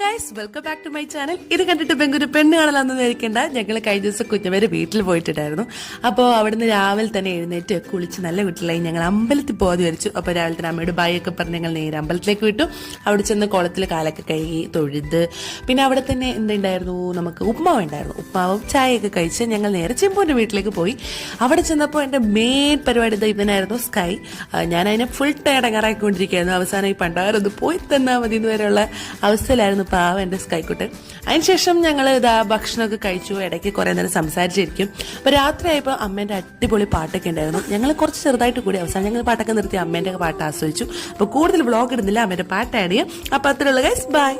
Guys, welcome back to my channel. ഇത് കണ്ടിട്ട് പെങ്കുരു പെണ്ണ് കാണലാണെന്ന് വിചാരിക്കേണ്ട. ഞങ്ങൾ കഴിഞ്ഞ ദിവസം കുഞ്ഞമ്മേരെ വീട്ടിൽ പോയിട്ടുണ്ടായിരുന്നു. അപ്പോൾ അവിടുന്ന് രാവിലെ തന്നെ എഴുന്നേറ്റ് കുളിച്ച് നല്ല വീട്ടിലായി ഞങ്ങൾ അമ്പലത്തിൽ പോകാതെ വിചാരിച്ചു. അപ്പോൾ രാവിലെ തന്നെ അമ്മയോട് ബായൊക്കെ പറഞ്ഞ് ഞങ്ങൾ നേരെ അമ്പലത്തിലേക്ക് വിട്ടു. അവിടെ ചെന്ന് കുളത്തിൽ കാലൊക്കെ കഴുകി തൊഴുത്, പിന്നെ അവിടെ തന്നെ എന്തുണ്ടായിരുന്നു, നമുക്ക് ഉപ്മാവ് ഉണ്ടായിരുന്നു. ഉപ്മാവും ചായയൊക്കെ കഴിച്ച് ഞങ്ങൾ നേരെ ചെമ്പൂൻ്റെ വീട്ടിലേക്ക് പോയി. അവിടെ ചെന്നപ്പോൾ എൻ്റെ മെയിൻ പരിപാടി ഇവനായിരുന്നു, സ്കൈ. ഞാൻ അതിനെ ഫുൾ ടൈം ഇടങ്ങാറാക്കിക്കൊണ്ടിരിക്കുകയായിരുന്നു. അവസാനം ഈ പണ്ടാരൊന്ന് പോയി തന്നാൽ മതി എന്ന് വരെയുള്ള അവസ്ഥയിലായിരുന്നു പാവം എൻ്റെ സ്കൈക്കുട്ടൻ. അതിനുശേഷം ഞങ്ങൾ ഇതാ ഭക്ഷണമൊക്കെ കഴിച്ചു. ഇടയ്ക്ക് കുറേ നേരം സംസാരിച്ചിരിക്കും. അപ്പോൾ രാത്രിയായപ്പോൾ അമ്മേൻ്റെ അടിപൊളി പാട്ടൊക്കെ ഉണ്ടായിരുന്നു. ഞങ്ങൾ കുറച്ച് ചെറുതായിട്ട് കൂടി അവസാനം ഞങ്ങൾ പാട്ടൊക്കെ നിർത്തി അമ്മേൻ്റെ പാട്ട് ആസ്വദിച്ചു. അപ്പോൾ കൂടുതൽ വ്ളോഗ് ഇടുന്നില്ല, അമ്മേൻ്റെ പാട്ട് ആഡ് ചെയ്യും. അപ്പോൾ അത്രയുള്ള ഗൈസ്, ബൈ.